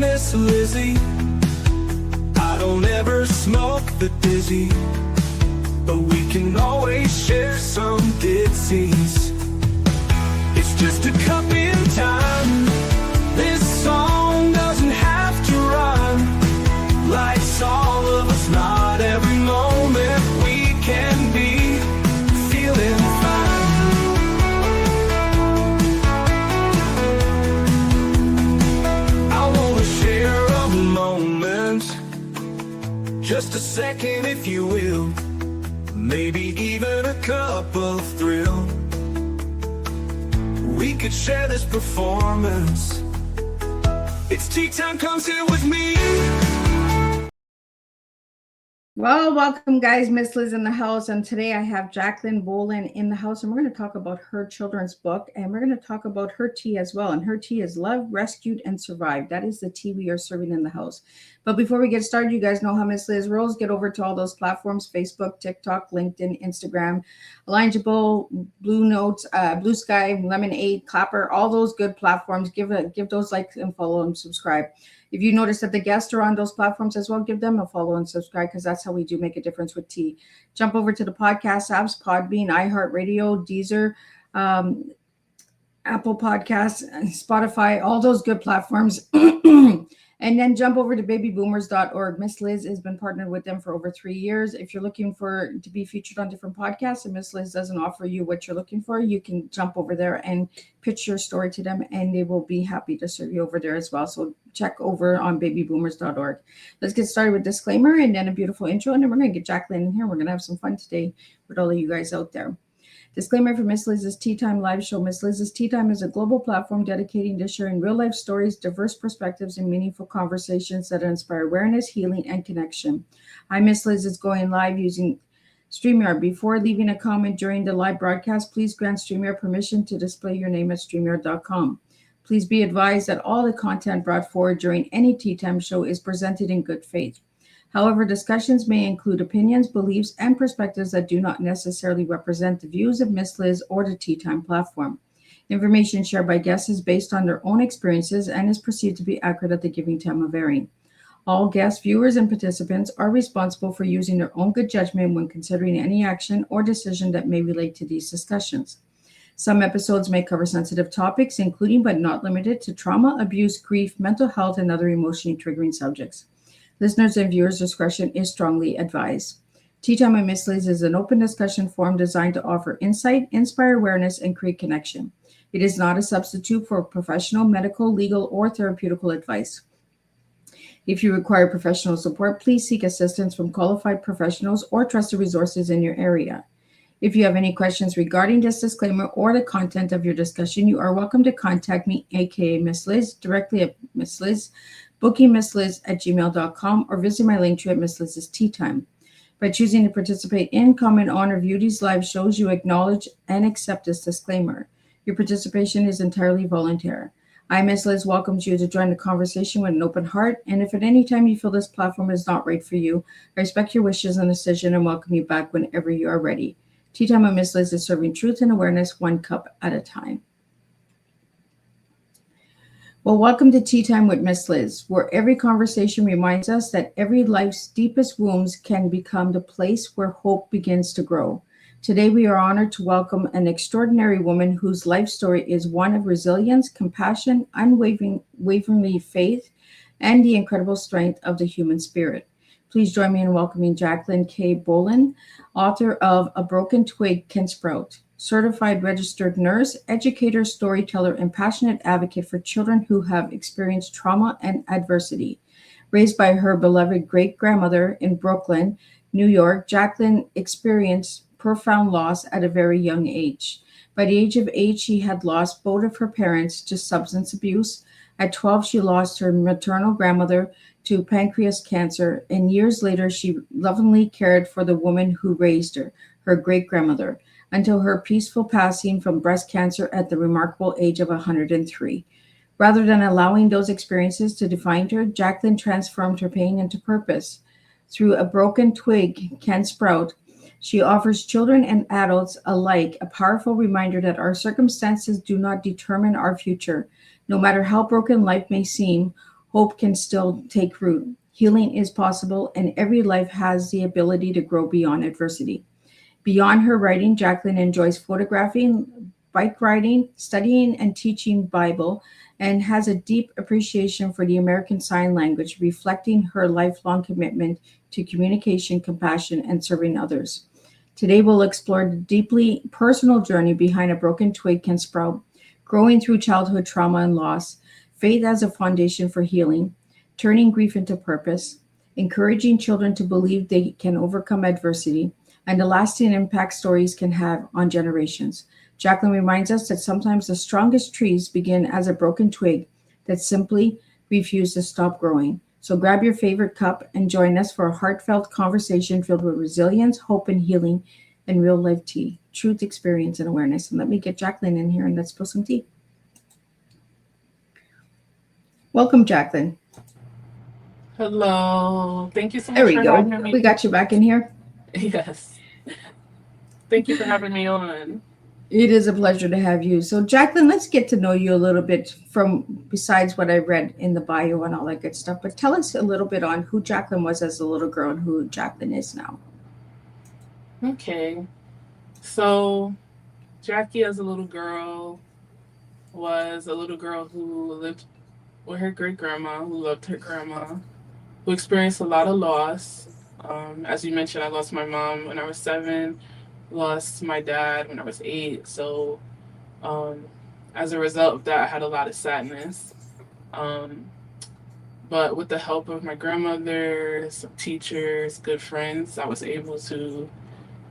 Miss Lizzie. I don't ever smoke the dizzy, but we can always share some ditsies. It's just a cup in time. This song doesn't have to run. Life's all of us, not every moment we can be feeling fine. I wanna share a moment, just a second if you will, maybe even a cup of thrill. We could share this performance. It's tea time, come sit with me. Well, welcome guys, Miss Liz in the house, and today I have Jacqueline Boylan in the house, and we're going to talk about her children's book, and we're going to talk about her tea as well. And her tea is Love, Rescued, and Survived. That is the tea we are serving in the house. But before we get started, you guys know how Miss Liz rolls. Get over to all those platforms: Facebook, TikTok, LinkedIn, Instagram, Alignable, Blue Notes, Blue Sky, Lemonade, Clapper, all those good platforms. Give those likes and follow and subscribe. If you notice that the guests are on those platforms as well, give them a follow and subscribe, because that's how we do make a difference with tea. Jump over to the podcast apps: Podbean, iHeartRadio, Deezer, Apple Podcasts, Spotify, all those good platforms. And then jump over to babyboomers.org. Miss Liz has been partnered with them for over 3 years. If you're looking to be featured on different podcasts and Miss Liz doesn't offer you what you're looking for, you can jump over there and pitch your story to them, and they will be happy to serve you over there as well. So check over on babyboomers.org. Let's get started with disclaimer and then a beautiful intro, and then we're going to get Jacqueline in here. We're going to have some fun today with all of you guys out there. Disclaimer for Miss Liz's Tea Time live show. Miss Liz's Tea Time is a global platform dedicating to sharing real-life stories, diverse perspectives, and meaningful conversations that inspire awareness, healing, and connection. Miss Liz is going live using StreamYard. Before leaving a comment during the live broadcast, please grant StreamYard permission to display your name at StreamYard.com. Please be advised that all the content brought forward during any Tea Time show is presented in good faith. However, discussions may include opinions, beliefs, and perspectives that do not necessarily represent the views of Miss Liz or the Tea Time platform. Information shared by guests is based on their own experiences and is perceived to be accurate at the giving time of airing. All guests, viewers, and participants are responsible for using their own good judgment when considering any action or decision that may relate to these discussions. Some episodes may cover sensitive topics, including but not limited to trauma, abuse, grief, mental health, and other emotionally triggering subjects. Listeners' and viewers' discretion is strongly advised. Tea Time with Miss Liz is an open discussion forum designed to offer insight, inspire awareness, and create connection. It is not a substitute for professional, medical, legal, or therapeutical advice. If you require professional support, please seek assistance from qualified professionals or trusted resources in your area. If you have any questions regarding this disclaimer or the content of your discussion, you are welcome to contact me, aka Miss Liz, directly at Miss Liz, bookingmissliz@gmail.com, or visit my link to at Miss Liz's Tea Time. By choosing to participate in, comment on, or view these live shows, you acknowledge and accept this disclaimer. Your participation is entirely voluntary. Miss Liz welcomes you to join the conversation with an open heart, and if at any time you feel this platform is not right for you, I respect your wishes and decision and welcome you back whenever you are ready. Tea Time with Miss Liz is serving truth and awareness one cup at a time. Well, welcome to Tea Time with Miss Liz, where every conversation reminds us that every life's deepest wounds can become the place where hope begins to grow. Today, we are honored to welcome an extraordinary woman whose life story is one of resilience, compassion, unwavering faith, and the incredible strength of the human spirit. Please join me in welcoming Jacqueline K. Boylan, author of A Broken Twig Can Sprout, certified registered nurse, educator, storyteller, and passionate advocate for children who have experienced trauma and adversity. Raised by her beloved great-grandmother in Brooklyn, New York, Jacqueline experienced profound loss at a very young age. By the age of 8, she had lost both of her parents to substance abuse. At 12, she lost her maternal grandmother to pancreas cancer, and years later, she lovingly cared for the woman who raised her, her great-grandmother, until her peaceful passing from breast cancer at the remarkable age of 103. Rather than allowing those experiences to define her, Jacqueline transformed her pain into purpose. Through A Broken Twig Can Sprout, she offers children and adults alike a powerful reminder that our circumstances do not determine our future. No matter how broken life may seem, hope can still take root. Healing is possible, and every life has the ability to grow beyond adversity. Beyond her writing, Jacqueline enjoys photographing, bike riding, studying and teaching Bible, and has a deep appreciation for the American Sign Language, reflecting her lifelong commitment to communication, compassion, and serving others. Today, we'll explore the deeply personal journey behind a broken twig can sprout, growing through childhood trauma and loss, faith as a foundation for healing, turning grief into purpose, encouraging children to believe they can overcome adversity, and the lasting impact stories can have on generations. Jacqueline reminds us that sometimes the strongest trees begin as a broken twig that simply refuse to stop growing. So grab your favorite cup and join us for a heartfelt conversation filled with resilience, hope, and healing and real life tea, truth, experience, and awareness. And let me get Jacqueline in here and let's spill some tea. Welcome, Jacqueline. Hello. Thank you so much There we for go. having me. We got you back in here. Yes. Thank you for having me on. It is a pleasure to have you. So, Jacqueline, let's get to know you a little bit from besides what I read in the bio and all that good stuff. But tell us a little bit on who Jacqueline was as a little girl and who Jacqueline is now. Okay. So, Jackie as a little girl was a little girl who lived with her great grandma, who loved her grandma, who experienced a lot of loss. As you mentioned, I lost my mom when I was 7, lost my dad when I was 8. So, as a result of that, I had a lot of sadness. But with the help of my grandmother, some teachers, good friends, I was able to,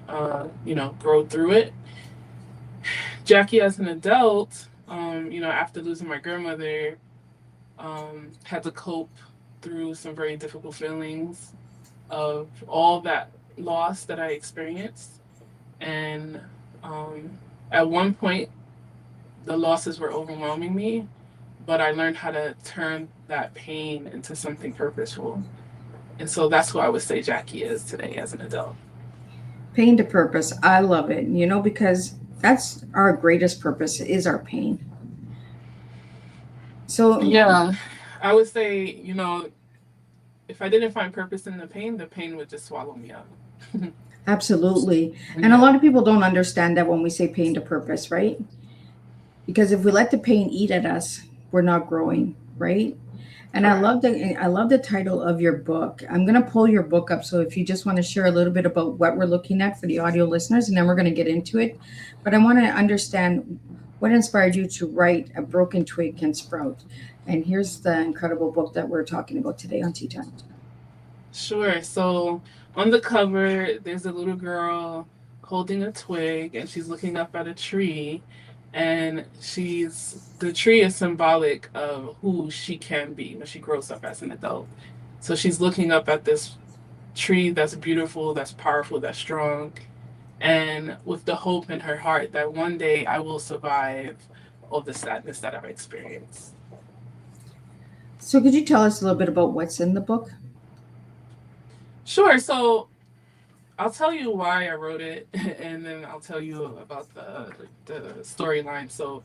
grow through it. Jackie, as an adult, after losing my grandmother, had to cope through some very difficult feelings of all that loss that I experienced. And at one point, the losses were overwhelming me, but I learned how to turn that pain into something purposeful. And so that's who I would say Jackie is today as an adult. Pain to purpose. I love it, because that's our greatest purpose is our pain. So, Yeah, I would say, if I didn't find purpose in the pain would just swallow me up. absolutely. And a lot of people don't understand that when we say pain to purpose, right? Because if we let the pain eat at us, we're not growing, right? And I love the title of your book. I'm going to pull your book up. So if you just want to share a little bit about what we're looking at for the audio listeners, and then we're going to get into it. But I want to understand what inspired you to write A Broken Twig Can Sprout. And here's the incredible book that we're talking about today on Teatime. Sure. So on the cover, there's a little girl holding a twig, and she's looking up at a tree. And the tree is symbolic of who she can be when she grows up as an adult. So she's looking up at this tree that's beautiful, that's powerful, that's strong, and with the hope in her heart that one day I will survive all the sadness that I've experienced. So could you tell us a little bit about what's in the book? Sure. So I'll tell you why I wrote it, and then I'll tell you about the storyline. So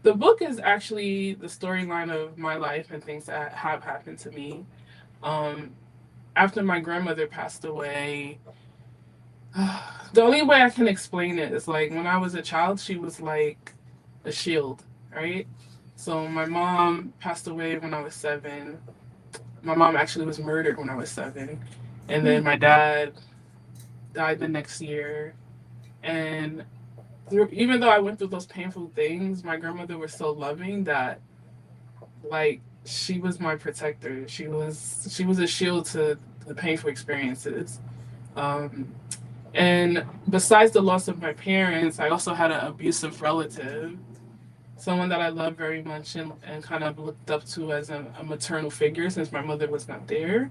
the book is actually the storyline of my life and things that have happened to me. After my grandmother passed away, the only way I can explain it is like when I was a child, she was like a shield, right? So my mom passed away when I was 7. My mom actually was murdered when I was 7. And then my dad died the next year. And even though I went through those painful things, my grandmother was so loving that, like, she was my protector. She was a shield to the painful experiences. And besides the loss of my parents, I also had an abusive relative, someone that I loved very much and kind of looked up to as a maternal figure since my mother was not there.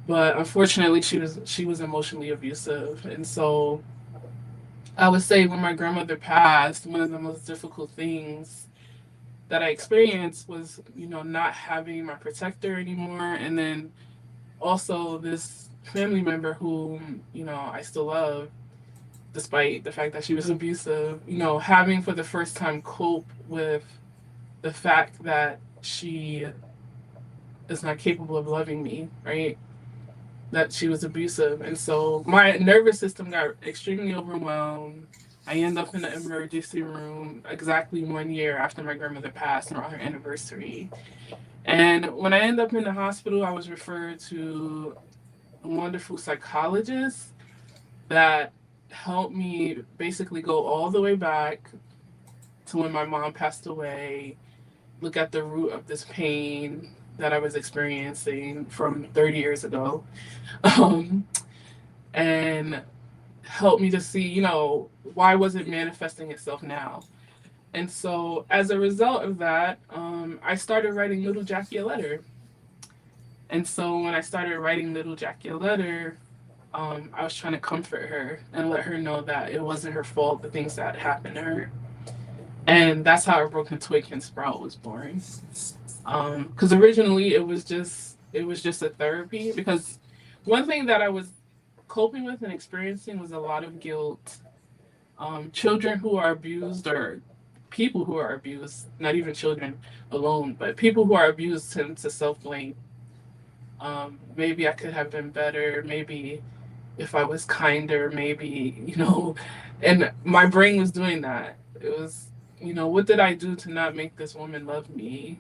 But unfortunately, she was emotionally abusive. And so I would say when my grandmother passed, one of the most difficult things that I experienced was, not having my protector anymore. And then also this family member whom, I still love, despite the fact that she was abusive, having for the first time cope with the fact that she is not capable of loving me, right? That she was abusive. And so my nervous system got extremely overwhelmed. I end up in the emergency room exactly 1 year after my grandmother passed around her anniversary. And when I end up in the hospital, I was referred to a wonderful psychologist that helped me basically go all the way back to when my mom passed away, look at the root of this pain that I was experiencing from 30 years ago, um, and help me to see, why was it manifesting itself now? And so as a result of that, I started writing Little Jackie a letter. And so when I started writing Little Jackie a letter, I was trying to comfort her and let her know that it wasn't her fault, the things that happened to her. And that's how A Broken Twig Can Sprout was born. Because originally it was just a therapy. Because one thing that I was coping with and experiencing was a lot of guilt. Children who are abused, or people who are abused, not even children alone, but people who are abused tend to self-blame. Maybe I could have been better. Maybe if I was kinder, maybe, and my brain was doing that. It was, what did I do to not make this woman love me?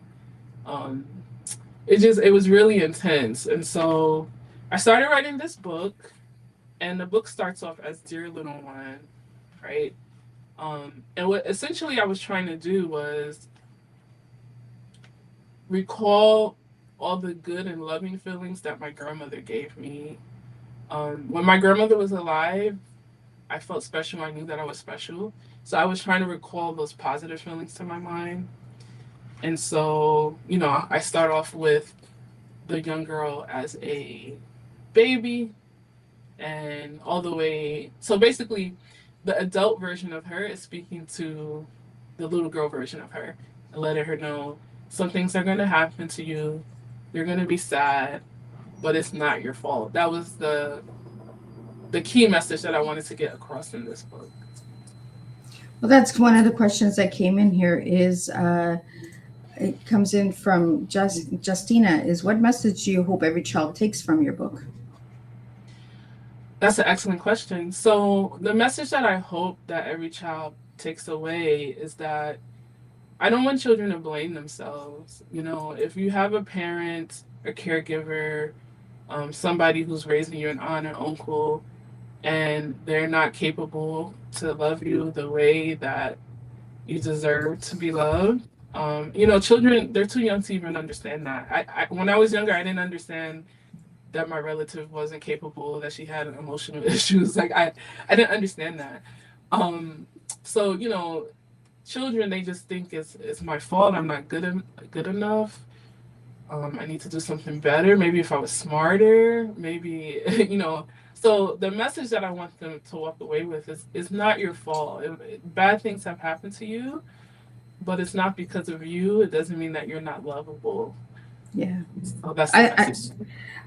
It was really intense. And so I started writing this book, and the book starts off as Dear Little One, right? And what essentially I was trying to do was recall all the good and loving feelings that my grandmother gave me. When my grandmother was alive, I felt special. I knew that I was special. So I was trying to recall those positive feelings to my mind. And so, I start off with the young girl as a baby, and all the way. So basically, the adult version of her is speaking to the little girl version of her and letting her know some things are going to happen to you. You're going to be sad, but it's not your fault. That was the key message that I wanted to get across in this book. Well, that's one of the questions that came in here is, it comes in from Justina, is what message do you hope every child takes from your book? That's an excellent question. So the message that I hope that every child takes away is that I don't want children to blame themselves. If you have a parent, a caregiver, somebody who's raising you, an aunt or uncle, and they're not capable to love you the way that you deserve to be loved. Children, they're too young to even understand that. When I was younger, I didn't understand that my relative wasn't capable, that she had emotional issues. Like I didn't understand that. So children, they just think it's my fault. I'm not good enough. I need to do something better. Maybe if I was smarter, maybe So the message that I want them to walk away with is it's not your fault. Bad things have happened to you, but it's not because of you. It doesn't mean that you're not lovable. Yeah. So that's the message.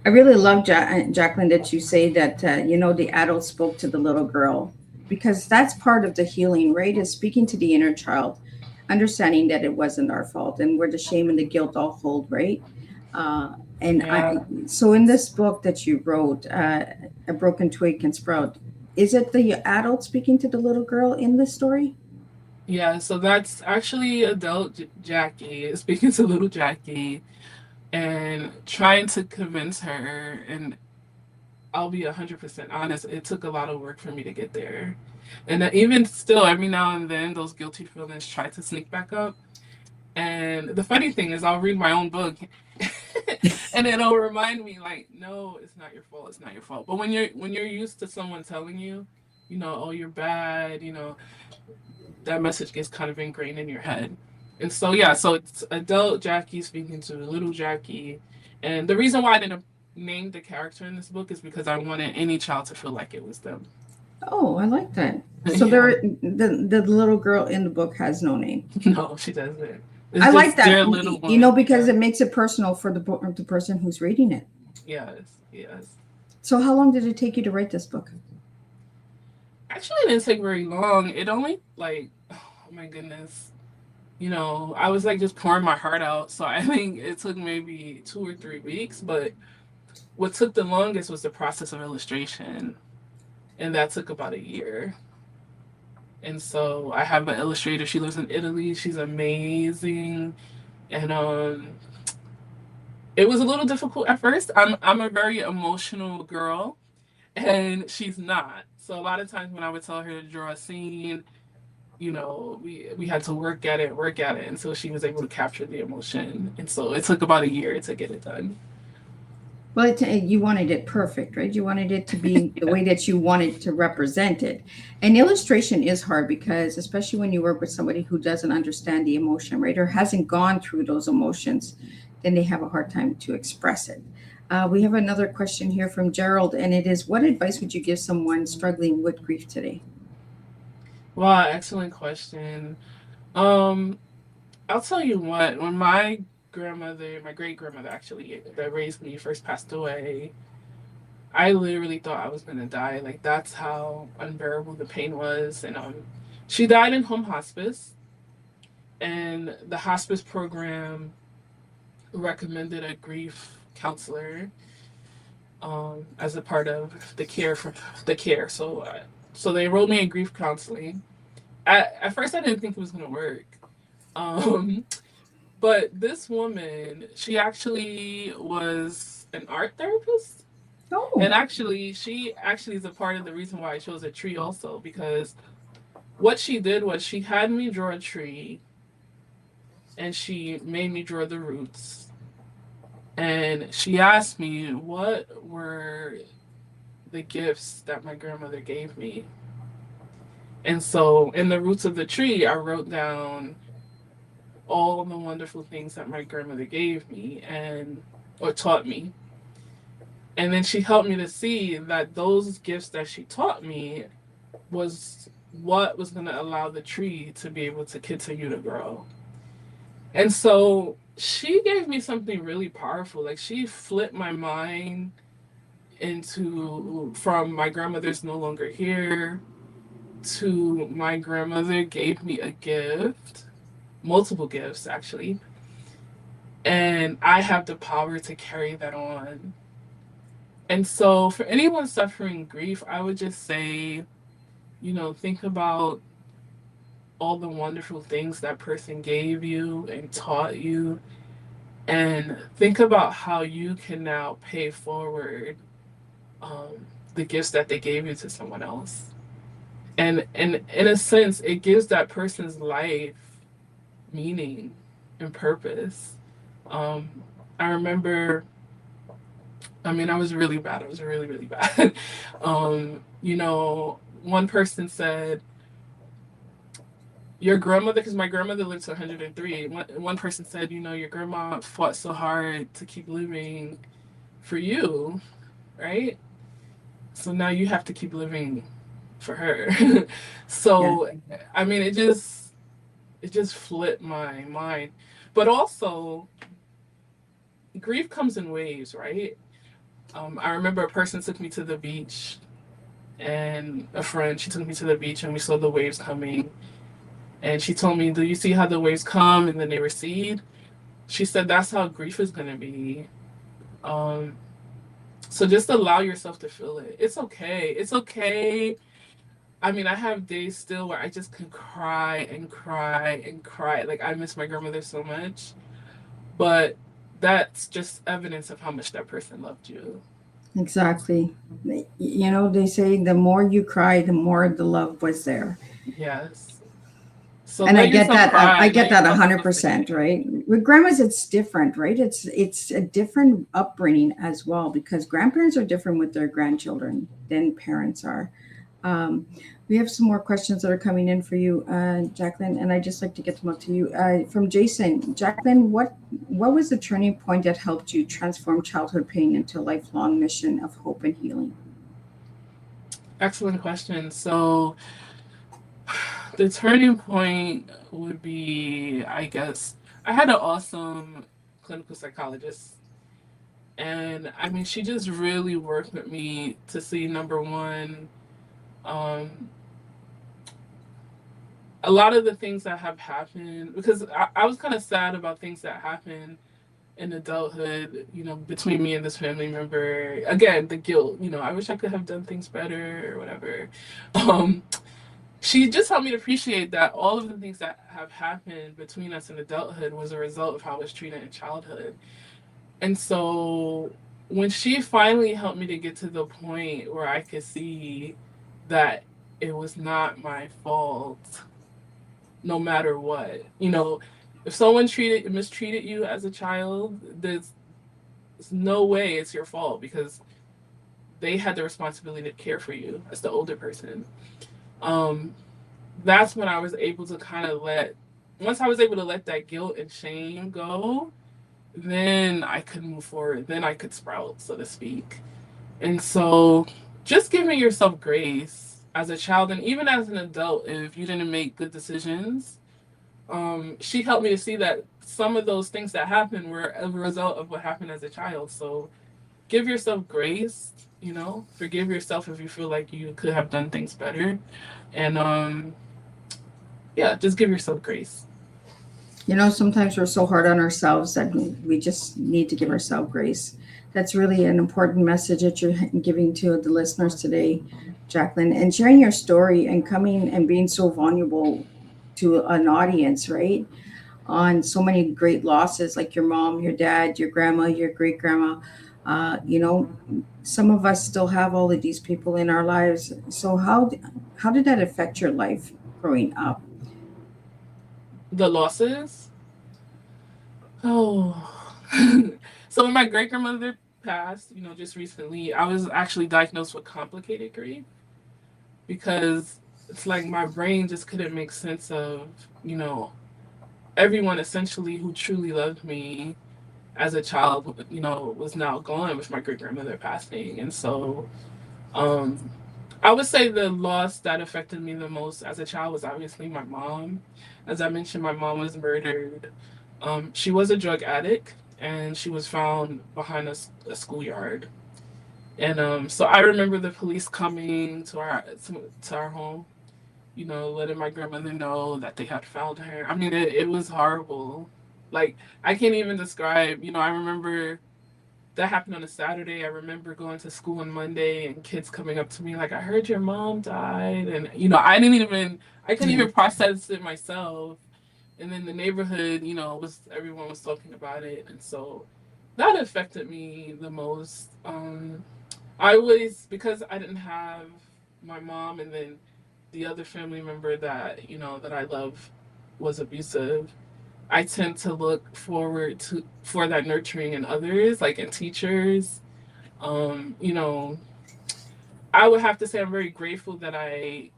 I really love, Jacqueline, that you say that, the adult spoke to the little girl, because that's part of the healing, right? Is speaking to the inner child, understanding that it wasn't our fault and where the shame and the guilt all hold, right? So in this book that you wrote, A Broken Twig Can Sprout, is it the adult speaking to the little girl in the story? Yeah, so that's actually adult Jackie speaking to little Jackie and trying to convince her. And I'll be 100% honest, it took a lot of work for me to get there. And even still, every now and then, those guilty feelings try to sneak back up. And the funny thing is, I'll read my own book and it'll remind me, like, no, it's not your fault. It's not your fault. But when you're used to someone telling you, oh, you're bad, that message gets kind of ingrained in your head. And so, yeah, so it's adult Jackie speaking to little Jackie. And the reason why I didn't name the character in this book is because I wanted any child to feel like it was them. Oh, I like that. So the little girl in the book has no name. No, she doesn't. I like that, because it makes it personal for the person who's reading it. Yes. So how long did it take you to write this book? Actually, it didn't take very long. It only, oh my goodness. I was like just pouring my heart out. So I think it took maybe 2 or 3 weeks, but what took the longest was the process of illustration. And that took about a year. And so I have an illustrator. She lives in Italy. She's amazing. And it was a little difficult at first. I'm a very emotional girl, and she's not. So a lot of times when I would tell her to draw a scene, we had to work at it until she was able to capture the emotion. And so it took about a year to get it done. Well, you wanted it perfect, right? You wanted it to be the way that you wanted to represent it. And illustration is hard because, especially when you work with somebody who doesn't understand the emotion, right, or hasn't gone through those emotions, then they have a hard time to express it. We have another question here from Gerald, and it is, what advice would you give someone struggling with grief today? Wow, excellent question. Um, I'll tell you what, when my grandmother, my great grandmother actually, that raised me first passed away, I literally thought I was gonna die. Like that's how unbearable the pain was. And she died in home hospice, and the hospice program recommended a grief counselor as a part of the care for the care. So they enrolled me in grief counseling. At first, I didn't think it was gonna work. Um, but this woman, she actually was an art therapist. Oh, And actually, she actually is a part of the reason why I chose a tree also, because what she did was she had me draw a tree and she made me draw the roots. And she asked me what were the gifts that my grandmother gave me. And so in the roots of the tree, I wrote down all the wonderful things that my grandmother gave me and or taught me. And then she helped me to see that those gifts that she taught me was what was going to allow the tree to be able to continue to grow. And so she gave me something really powerful. Like she flipped my mind into from my grandmother's no longer here to my grandmother gave me a gift, multiple gifts actually. And I have the power to carry that on. And so for anyone suffering grief, I would just say, think about all the wonderful things that person gave you and taught you, and think about how you can now pay forward the gifts that they gave you to someone else. And in a sense, it gives that person's life meaning and purpose. Um, I remember, I was really bad. I was really, really bad. One person said, your grandmother, because my grandmother lived to 103. One person said, your grandma fought so hard to keep living for you, right? So now you have to keep living for her. yeah. So, it just flipped my mind. But also, grief comes in waves, right? I remember a person took me to the beach, and a friend, she took me to the beach, and we saw the waves coming. And she told me, do you see how the waves come and then they recede? She said, that's how grief is going to be. Um, so just allow yourself to feel it. It's okay. It's okay. I have days still where I just can cry and cry and cry. Like, I miss my grandmother so much. But that's just evidence of how much that person loved you. Exactly. They say the more you cry, the more the love was there. Yes. So And I let get yourself that. I cry. get Let that yourself 100%, right? With grandmas, it's different, right? It's a different upbringing as well because grandparents are different with their grandchildren than parents are. Um, we have some more questions that are coming in for you, Jacqueline, and I just like to get them up to you. From Jason, Jacqueline, what was the turning point that helped you transform childhood pain into a lifelong mission of hope and healing? Excellent question. So the turning point would be, I guess, I had an awesome clinical psychologist. And she just really worked with me to see number one, um, a lot of the things that have happened, because I was kind of sad about things that happened in adulthood, between me and this family member. Again, the guilt, I wish I could have done things better or whatever. Um, she just helped me to appreciate that all of the things that have happened between us in adulthood was a result of how I was treated in childhood. And so when she finally helped me to get to the point where I could see that it was not my fault, no matter what, if someone mistreated you as a child, there's no way it's your fault because they had the responsibility to care for you as the older person. Um, that's when I was able to once I was able to let that guilt and shame go, then I could move forward. Then I could sprout, so to speak. And so just giving yourself grace as a child and even as an adult, if you didn't make good decisions, she helped me to see that some of those things that happened were a result of what happened as a child. So give yourself grace, forgive yourself if you feel like you could have done things better. And yeah, just give yourself grace. Sometimes we're so hard on ourselves that we just need to give ourselves grace. That's really an important message that you're giving to the listeners today, Jacqueline, and sharing your story and coming and being so vulnerable to an audience, right? On so many great losses, like your mom, your dad, your grandma, your great grandma. Some of us still have all of these people in our lives. So how did that affect your life growing up? The losses? Oh. So when my great grandmother passed, just recently, I was actually diagnosed with complicated grief because it's like my brain just couldn't make sense of, everyone essentially who truly loved me as a child, was now gone with my great grandmother passing. And so I would say the loss that affected me the most as a child was obviously my mom. As I mentioned, my mom was murdered. She was a drug addict, and she was found behind a schoolyard. And so I remember the police coming to our home, letting my grandmother know that they had found her. I mean, it was horrible. Like, I can't even describe. I remember that happened on a Saturday. I remember going to school on Monday and kids coming up to me like, "I heard your mom died," and I couldn't even process it myself. And then the neighborhood, everyone was talking about it, and so that affected me the most. Because I didn't have my mom, and then the other family member that I love was abusive. I tend to look forward for that nurturing in others, like in teachers. Um, you know, I would have to say I'm very grateful that I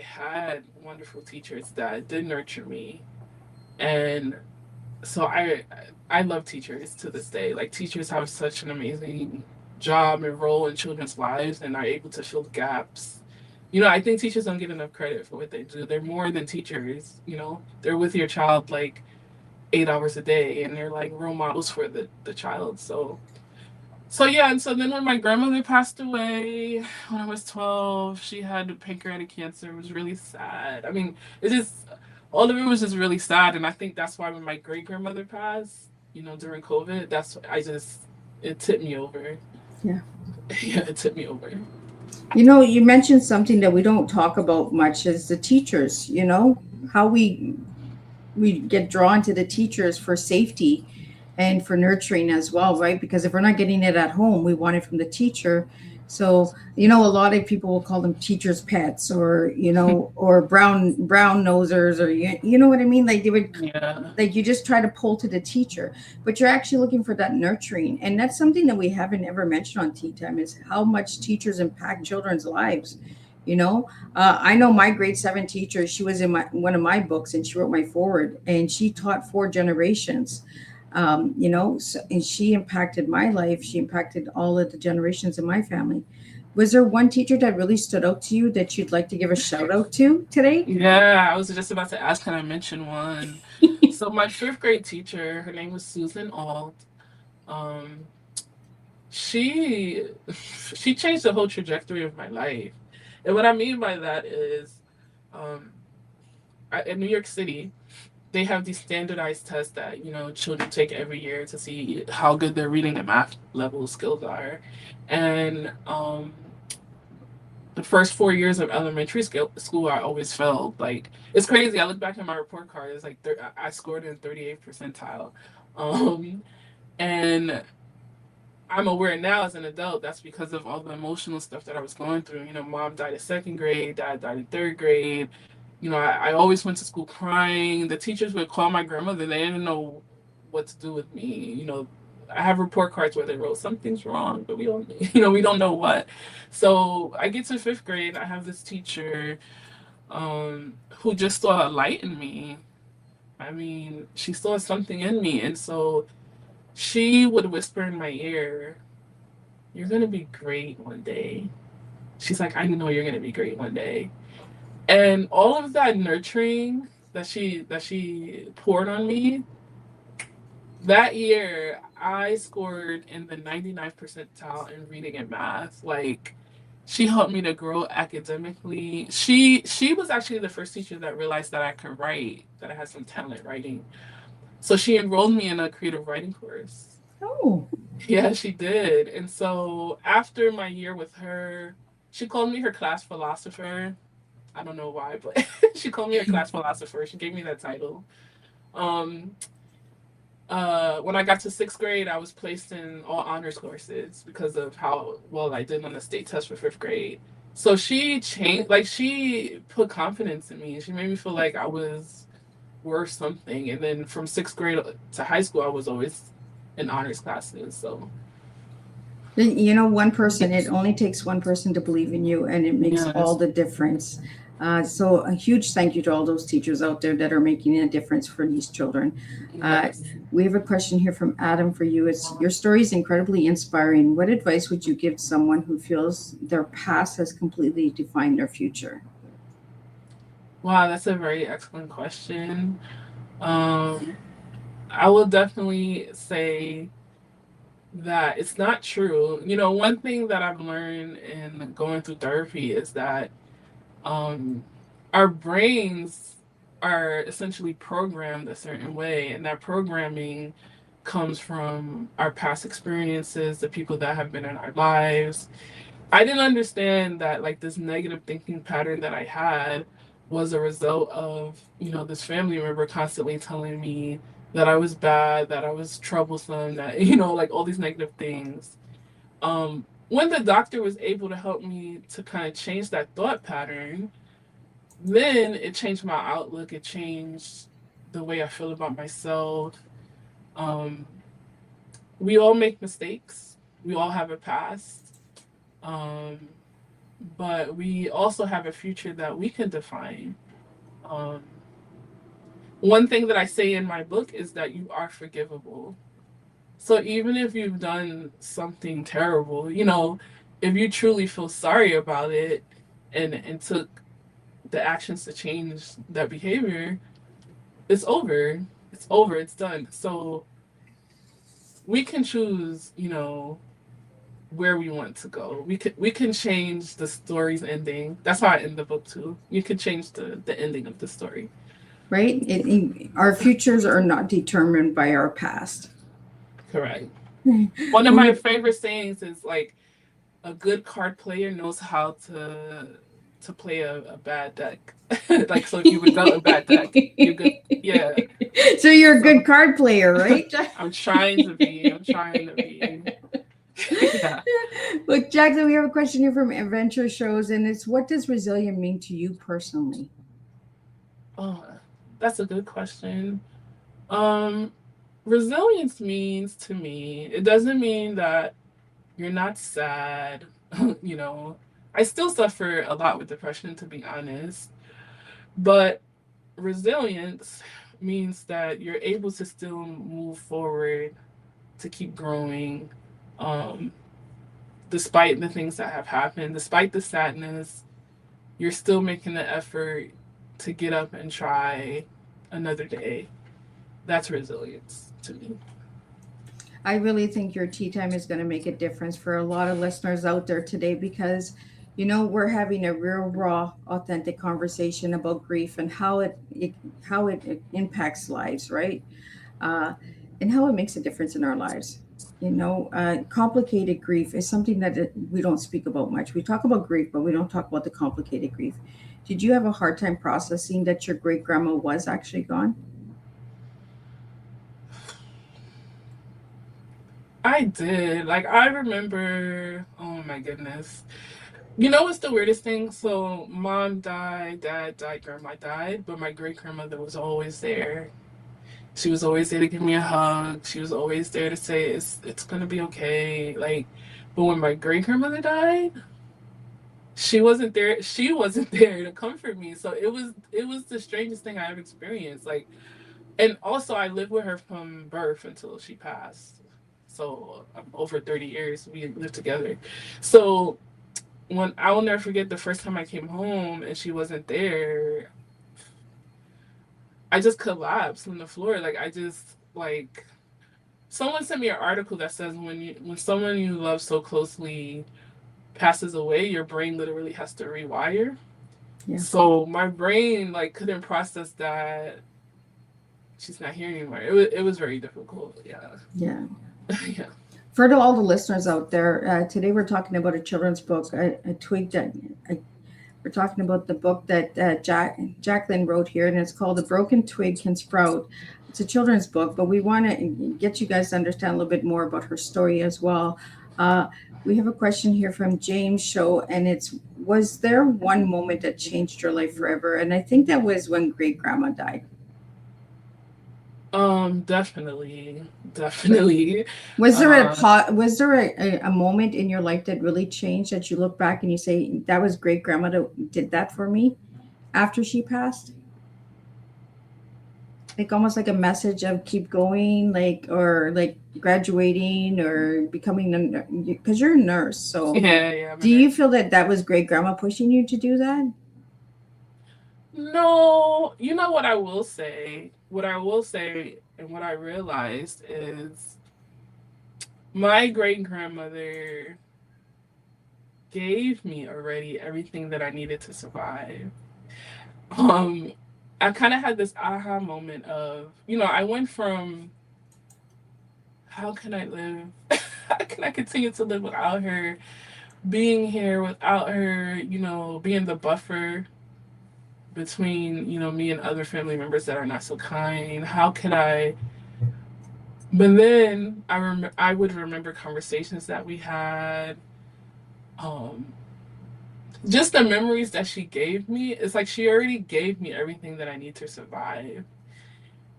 had wonderful teachers that did nurture me. And so I love teachers to this day. Like, teachers have such an amazing job and role in children's lives and are able to fill gaps. I think teachers don't get enough credit for what they do. They're more than teachers. They're with your child like 8 hours a day, and they're like role models for the child. So yeah, and so then when my grandmother passed away when I was 12, she had pancreatic cancer. It was really sad. I mean, it just all of it was just really sad, and I think that's why when my great grandmother passed, during COVID, it tipped me over. Yeah. Yeah, it tipped me over. You mentioned something that we don't talk about much is the teachers, how we get drawn to the teachers for safety and for nurturing as well, right? Because if we're not getting it at home, we want it from the teacher. So, a lot of people will call them teachers' pets, or or brown nosers, or you know what I mean? Like they would, Yeah. like you just try to pull to the teacher, but you're actually looking for that nurturing, and that's something that we haven't ever mentioned on Tea Time is how much teachers impact children's lives. I know my grade 7 teacher. She was in one of my books, and she wrote my forward, and she taught 4 generations. So, and she impacted my life. She impacted all of the generations in my family. Was there one teacher that really stood out to you that you'd like to give a shout out to today? Yeah, I was just about to ask, can I mention one? So my fifth grade teacher, her name was Susan Alt. Um, she she changed the whole trajectory of my life. And what I mean by that is, um, in New York City, they have these standardized tests that, you know, children take every year to see how good their reading and math level skills are. And the first 4 years of elementary school, I always failed. Like, it's crazy. I look back at my report card. It's like I scored in 38th percentile. And I'm aware now as an adult that's because of all the emotional stuff that I was going through. You know, mom died in second grade, dad died in third grade. You know, I always went to school crying. The teachers would call my grandmother. They didn't know what to do with me. You know, I have report cards where they wrote something's wrong, but we don't, you know, we don't know what. So I get to fifth grade. I have this teacher who just saw a light in me. I mean, she saw something in me. And so she would whisper in my ear, "You're going to be great one day." She's like, "I know you're going to be great one day." And all of that nurturing that she poured on me, that year I scored in the 99th percentile in reading and math. Like, she helped me to grow academically. She was actually the first teacher that realized that I could write, that I had some talent writing. So she enrolled me in a creative writing course. Oh, Yeah, she did. And so after my year with her, she called me her class philosopher. I don't know why, but she called me her class philosopher. She gave me that title. Um, when I got to sixth grade, I was placed in all honors courses because of how well I did on the state test for fifth grade. So she changed, like, she put confidence in me. She made me feel like I was worth something. And then from sixth grade to high school, I was always in honors classes. So you know, one person, it only takes one person to believe in you, and it makes all yes, the difference. So a huge thank you to all those teachers out there that are making a difference for these children. yes. We have a question here from Adam for you. It's, your story is incredibly inspiring. What advice would you give someone who feels their past has completely defined their future? Wow, that's a very excellent question. Um, I will definitely say that it's not true. You know, one thing that I've learned in going through therapy is that um, our brains are essentially programmed a certain way, and that programming comes from our past experiences, the people that have been in our lives. I didn't understand that, like, this negative thinking pattern that I had was a result of, you know, this family member constantly telling me that I was bad, that I was troublesome, that, you know, like all these negative things. When the doctor was able to help me to kind of change that thought pattern, then it changed my outlook. It changed the way I feel about myself. Um, we all make mistakes. We all have a past. Um, but we also have a future that we can define. Um, one thing that I say in my book is that you are forgivable. So even if you've done something terrible, you know, if you truly feel sorry about it and took the actions to change that behavior, it's over. It's over. It's done. So we can choose, you know, where we want to go. We can change the story's ending. That's how I end the book too. You can change the ending of the story. Right? Our futures are not determined by our past. Correct. One of my favorite sayings is like, a good card player knows how to play a bad deck. Like, so if you would dealt a bad deck, you're good. Yeah. So you're a So good card player, right? I'm trying to be. I'm trying to be. Yeah. Look, Jacqueline, we have a question here from Adventure Shows, and it's, what does resilient mean to you personally? Oh, that's a good question. Um, Resilience means to me, it doesn't mean that you're not sad. You know, I still suffer a lot with depression, to be honest. But resilience means that you're able to still move forward, to keep growing, um, despite the things that have happened, despite the sadness, you're still making the effort to get up and try another day. That's resilience to me. I really think your tea time is going to make a difference for a lot of listeners out there today, because We're having a real, raw, authentic conversation about grief and how it impacts lives, right? Uh, and how it makes a difference in our lives. Complicated grief is something that we don't speak about much. We talk about grief, but we don't talk about the complicated grief. Did you have a hard time processing that your great grandma was actually gone? I did. Like, I remember, oh my goodness. You know what's the weirdest thing? So, mom died, dad died, grandma died, but my great grandmother was always there. She was always there to give me a hug. She was always there to say it's gonna be okay. Like, but when my great grandmother died, she wasn't there. She wasn't there to comfort me. So it was the strangest thing I ever experienced. Like, and also I lived with her from birth until she passed. So over 30 years we lived together. So when I will never forget the first time I came home and she wasn't there, I just collapsed on the floor. Like, I just, like, someone sent me an article that says when someone you love so closely passes away, your brain literally has to rewire. Yeah, So my brain, like, couldn't process that she's not here anymore. It was very difficult. Yeah. yeah. Yeah. For all the listeners out there, today we're talking about a children's book, a twig that we're talking about the book that Jacqueline wrote here, and it's called "The Broken Twig Can Sprout." It's a children's book, but we want to get you guys to understand a little bit more about her story as well. Uh, we have a question here from James Show, and it's: was there one moment that changed your life forever? And I think that was when great grandma died. Definitely, definitely. Was there a Uh, a moment in your life that really changed that you look back and you say that was great grandma that did that for me after she passed? Like almost like a message of keep going, like or like graduating or becoming a because you're a nurse. So yeah, yeah, I'm a do you nurse. feel that that was great grandma pushing you to do that? No, you know what I will say? What I will say and what I realized is my great grandmother gave me already everything that I needed to survive. Um, I kind of had this aha moment of, I went from how can I live? How can I continue to live without her? Being here without her, being the buffer between, me and other family members that are not so kind. How can I? But then I would remember conversations that we had. Um, just the memories that she gave me. It's like she already gave me everything that I need to survive.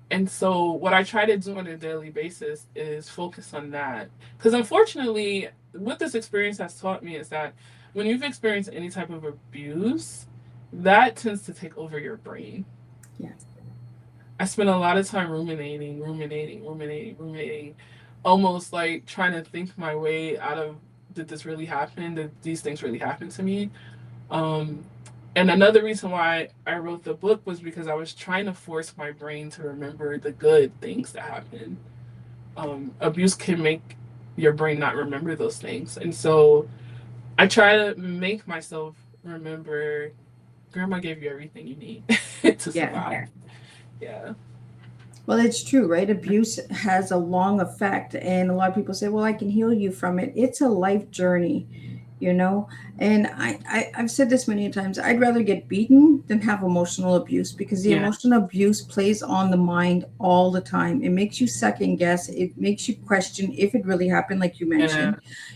And so what I try to do on a daily basis is focus on that. Because unfortunately, what this experience has taught me is that when you've experienced any type of abuse, that tends to take over your brain. Yeah. I spent a lot of time ruminating, almost like trying to think my way out of, did this really happen? Did these things really happen to me? Um, and another reason why I wrote the book was because I was trying to force my brain to remember the good things that happened. Abuse can make your brain not remember those things. And so I try to make myself remember grandma gave you everything you need to Yeah. survive. Yeah. Well, it's true, right? Abuse has a long effect, and a lot of people say, "Well, I can heal you from it." It's a life journey, you know. And I've said this many times. I'd rather get beaten than have emotional abuse because the Yeah. emotional abuse plays on the mind all the time. It makes you second guess. It makes you question if it really happened, like you Yeah. mentioned.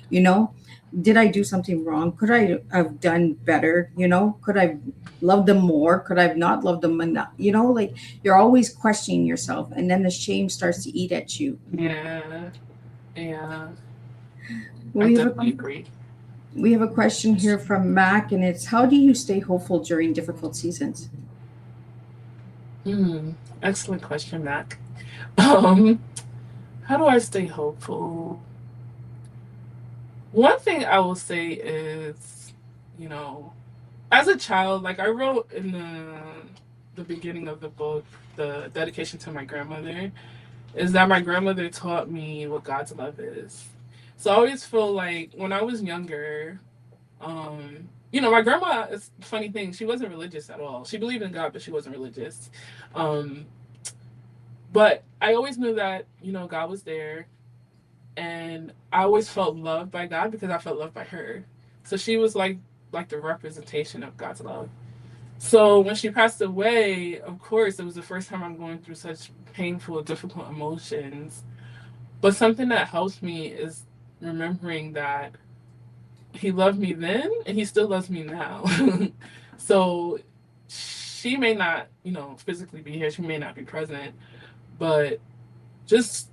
You know, did I do something wrong? Could I have done better? Could I love them more? Could I have not loved them enough? Like you're always questioning yourself, and then the shame starts to eat at you. Yeah. Yeah. Well, I we have a definitely agree. we have a question here from Mac, and it's how do you stay hopeful during difficult seasons? Hmm. Excellent question, Mac. Um, how do I stay hopeful? One thing I will say is, you know, as a child, like I wrote in the beginning of the book, the dedication to my grandmother, is that my grandmother taught me what God's love is. So I always feel like when I was younger, my grandma, it's a funny thing, she wasn't religious at all. She believed in God, but she wasn't religious. Um, but I always knew that, God was there. And I always felt loved by God because I felt loved by her. So she was like the representation of God's love. So when she passed away, of course, it was the first time I'm going through such painful, difficult emotions. But something that helps me is remembering that he loved me then and he still loves me now. So she may not, physically be here, she may not be present, but just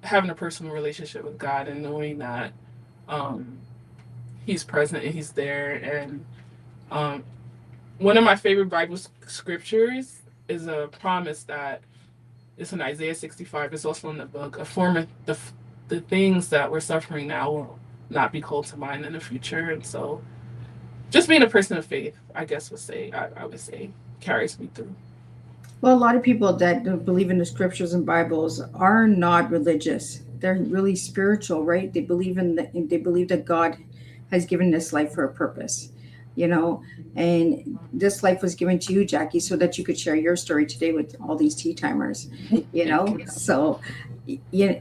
having a personal relationship with God and knowing that um, he's present and he's there. And um, one of my favorite Bible scriptures is a promise that it's in Isaiah 65. It's also in the book. A form of the things that we're suffering now will not be called to mind in the future. And so just being a person of faith, I guess I would say carries me through. Well, a lot of people that don't believe in the scriptures and Bibles are not religious. They're really spiritual, right? They believe that God has given this life for a purpose, you know, and this life was given to you, Jackie, so that you could share your story today with all these tea timers, you know. So, yeah,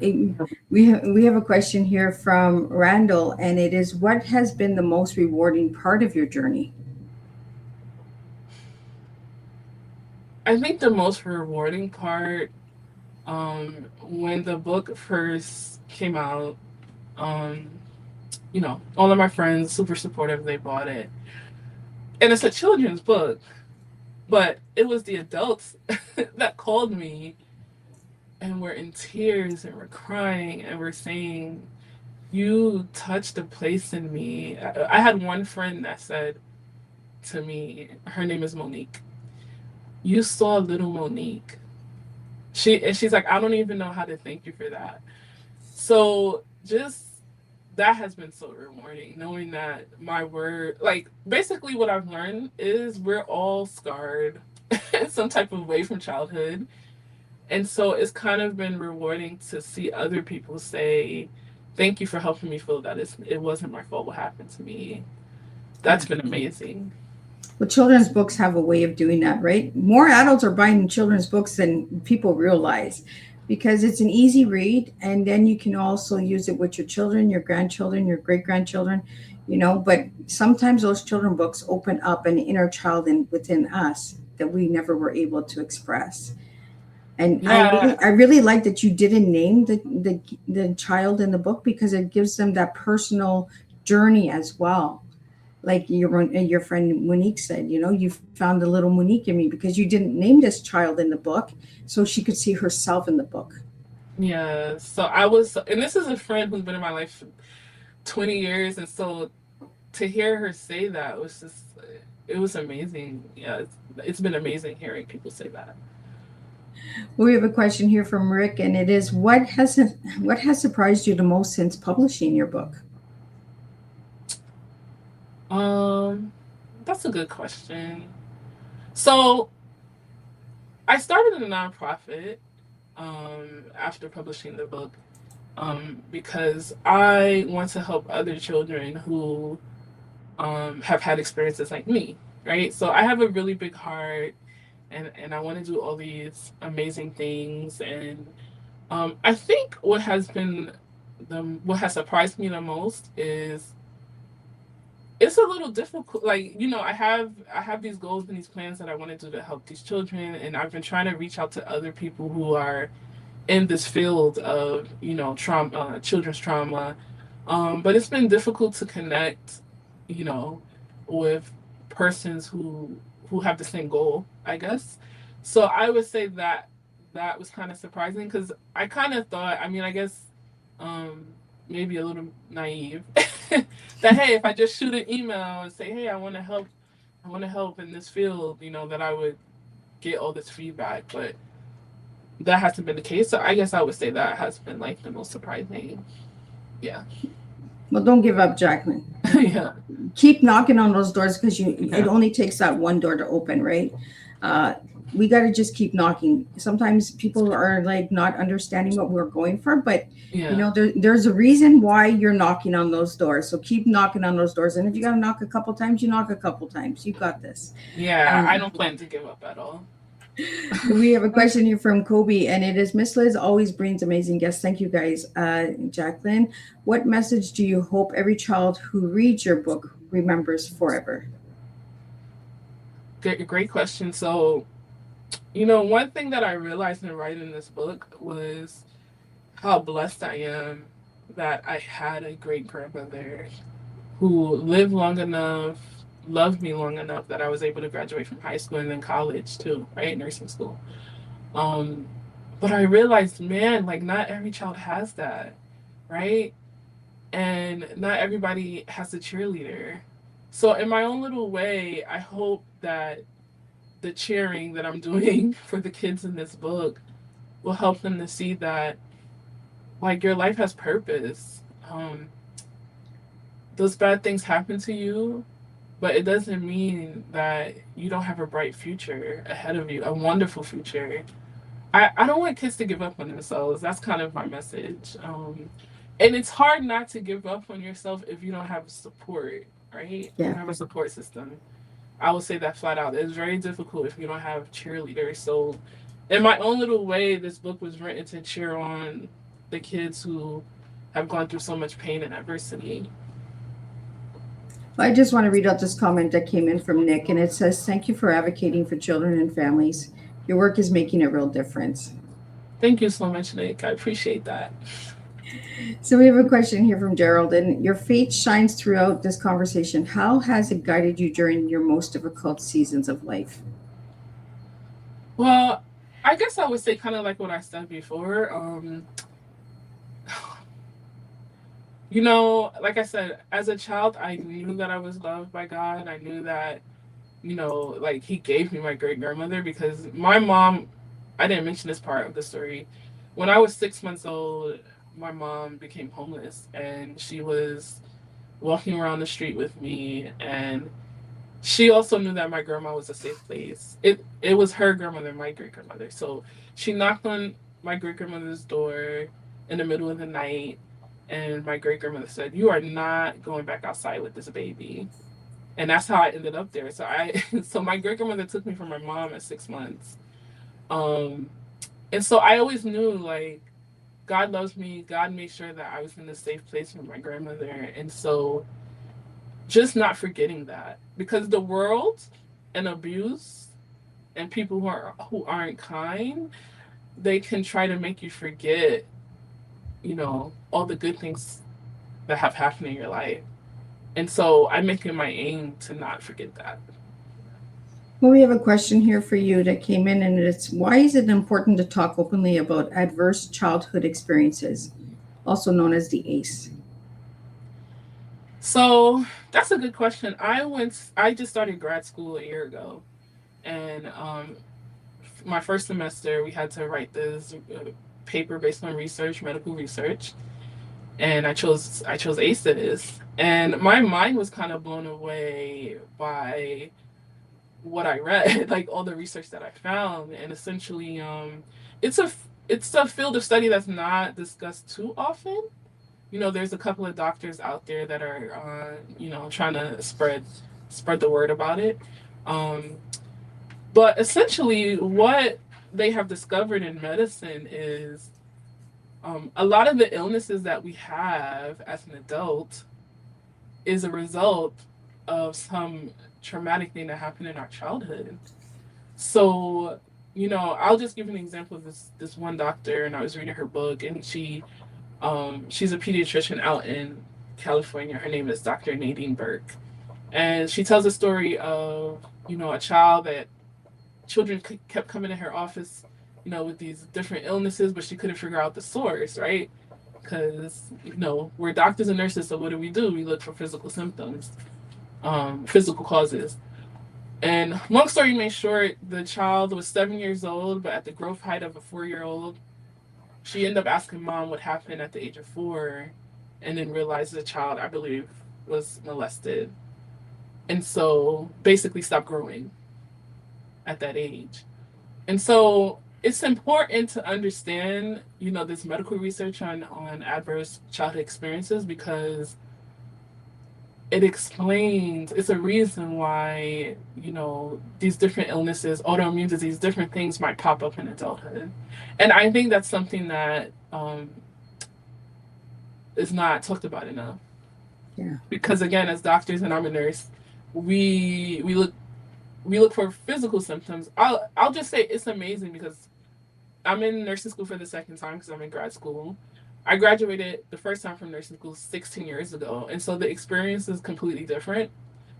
we have a question here from Randall, and it is, what has been the most rewarding part of your journey? I think the most rewarding part, when the book first came out, um, all of my friends super supportive. They bought it, and it's a children's book, but it was the adults that called me and were in tears and were crying and were saying, "You touched a place in me." I had one friend that said to me, her name is Monique. You saw little Monique. She's like, I don't even know how to thank you for that. So just that has been so rewarding, knowing that my word, like basically what I've learned is we're all scarred in some type of way from childhood. And so it's kind of been rewarding to see other people say, thank you for helping me feel that it wasn't my fault what happened to me. That's been amazing. Well, children's books have a way of doing that, right? More adults are buying children's books than people realize because it's an easy read. And then you can also use it with your children, your grandchildren, your great grandchildren, you know. But sometimes those children books open up an inner child within us that we never were able to express. And Yeah. I really like that you didn't name the child in the book because it gives them that personal journey as well. Like your friend Monique said, you know, you found the little Monique in me because you didn't name this child in the book, so she could see herself in the book. Yeah. So I was, and this is a friend who's been in my life for 20 years. And so to hear her say that was just, it was amazing. Yeah. It's been amazing hearing people say that. Well, we have a question here from Rick, and it is, what has surprised you the most since publishing your book? Um, that's a good question. So I started a nonprofit after publishing the book because I want to help other children who have had experiences like me, right? So I have a really big heart, and I want to do all these amazing things. And I think what has surprised me the most is it's a little difficult. Like, I have these goals and these plans that I want to do to help these children, and I've been trying to reach out to other people who are in this field of trauma, children's trauma. But it's been difficult to connect, you know, with persons who have the same goal, I guess. So I would say that that was kind of surprising because I kind of thought, I mean, I guess um, maybe a little naive, that hey, if I just shoot an email and say, hey, I want to help in this field, that I would get all this feedback, but that hasn't been the case. So I guess I would say that has been like the most surprising. Yeah. Well, don't give up, Jacqueline. Yeah. Keep knocking on those doors because it Yeah. only takes that one door to open, right? Uh, we got to just keep knocking. Sometimes people are like not understanding what we're going for, but you Yeah. know, there's a reason why you're knocking on those doors. So keep knocking on those doors. And if you got to knock a couple times, you knock a couple times. You got this. Yeah, I Um, don't plan to give up at all. we have a question here from Kobe, and it is Miss Liz always brings amazing guests. Thank you guys. Jacqueline, what message do you hope every child who reads your book remembers forever? Great question. So, one thing that I realized in writing this book was how blessed I am that I had a great grandmother who lived long enough, loved me long enough that I was able to graduate from high school and then college too, right? Nursing school. Um, but I realized, man, like not every child has that, right? And not everybody has a cheerleader. So in my own little way, I hope that the cheering that I'm doing for the kids in this book will help them to see that like your life has purpose. Those bad things happen to you, but it doesn't mean that you don't have a bright future ahead of you, a wonderful future. I don't want kids to give up on themselves. That's kind of my message. And it's hard not to give up on yourself if you don't have support, right? You Yeah. don't have a support system. I will say that flat out. It's very difficult if you don't have cheerleaders. So, in my own little way, this book was written to cheer on the kids who have gone through so much pain and adversity. I just want to read out this comment that came in from Nick, and it says, "Thank you for advocating for children and families. Your work is making a real difference." Thank you so much, Nick. I appreciate that. So we have a question here from Gerald, and your faith shines throughout this conversation. How has it guided you during your most difficult seasons of life? Well, I guess I would say kind of like what I said before. Like I said, as a child, I knew that I was loved by God. I knew that, like He gave me my great grandmother because my mom, I didn't mention this part of the story. When I was 6 months old, my mom became homeless and she was walking around the street with me. And she also knew that my grandma was a safe place. It was her grandmother, my great grandmother. So she knocked on my great grandmother's door in the middle of the night, and my great grandmother said, "You are not going back outside with this baby." And that's how I ended up there. So my great grandmother took me from my mom at 6 months. Um, and so I always knew like God loves me. God made sure that I was in a safe place with my grandmother. And so just not forgetting that, because the world and abuse and people who aren't kind, they can try to make you forget, all the good things that have happened in your life. And so I make it my aim to not forget that. Well, we have a question here for you that came in, and it's, why is it important to talk openly about adverse childhood experiences, also known as the ACE? So that's a good question. I just started grad school a year ago, and my first semester we had to write this paper based on research, medical research, and I chose ACEs, and my mind was kind of blown away by what I read, like all the research that I found, and essentially, it's a it's a field of study that's not discussed too often. There's a couple of doctors out there that are, trying to spread the word about it. Um, but essentially, what they have discovered in medicine is a lot of the illnesses that we have as an adult is a result of some traumatic thing that happened in our childhood. So, I'll just give an example of this one doctor, and I was reading her book, and she's a pediatrician out in California. Her name is Dr. Nadine Burke, and she tells a story of a child that children kept coming in her office, with these different illnesses, but she couldn't figure out the source, right? Because we're doctors and nurses, so what do? We look for physical symptoms, physical causes. And long story made short, the child was 7 years old, but at the growth height of a 4-year-old. She ended up asking mom what happened at the age of 4, and then realized the child, I believe, was molested. And so basically stopped growing at that age. And so it's important to understand, this medical research on adverse childhood experiences, because it's a reason why, these different illnesses, autoimmune disease, different things might pop up in adulthood. And I think that's something that is not talked about enough. Yeah. Because again, as doctors and I'm a nurse, we look for physical symptoms. I'll just say it's amazing because I'm in nursing school for the second time because I'm in grad school. I graduated the first time from nursing school 16 years ago, and so the experience is completely different.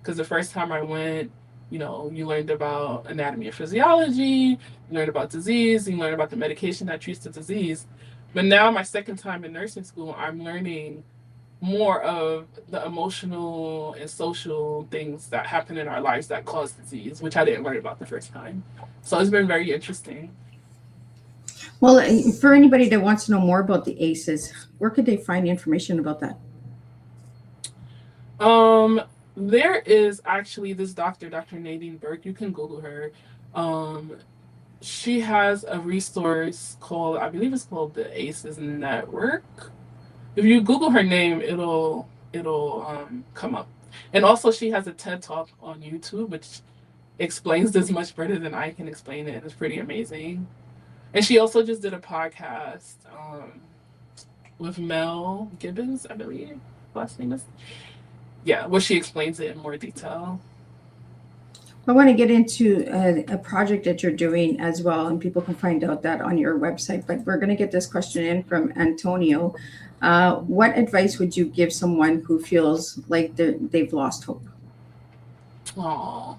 Because the first time I went, you learned about anatomy and physiology, you learned about disease, you learned about the medication that treats the disease. But now, my second time in nursing school, I'm learning more of the emotional and social things that happen in our lives that cause disease, which I didn't learn about the first time. So it's been very interesting. Well, for anybody that wants to know more about the ACEs, where could they find information about that? There is actually this doctor, Dr. Nadine Burke. You can Google her. She has a resource called, I believe it's called the ACEs Network. If you Google her name, it'll come up. And also, she has a TED Talk on YouTube, which explains this much better than I can explain it. It's pretty amazing. And she also just did a podcast with Mel Gibbons, I believe. Last name is. Yeah, where she explains it in more detail. I want to get into a project that you're doing as well, and people can find out that on your website. But we're going to get this question in from Antonio. What advice would you give someone who feels like they've lost hope? Aw.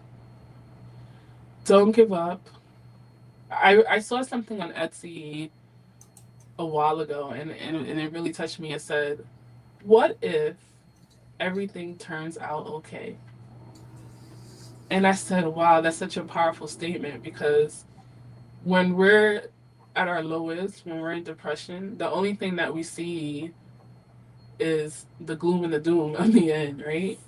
Don't give up. I saw something on Etsy a while ago, and it really touched me. It said, what if everything turns out okay? And I said, wow, that's such a powerful statement, because when we're at our lowest, when we're in depression, the only thing that we see is the gloom and the doom of the end, right?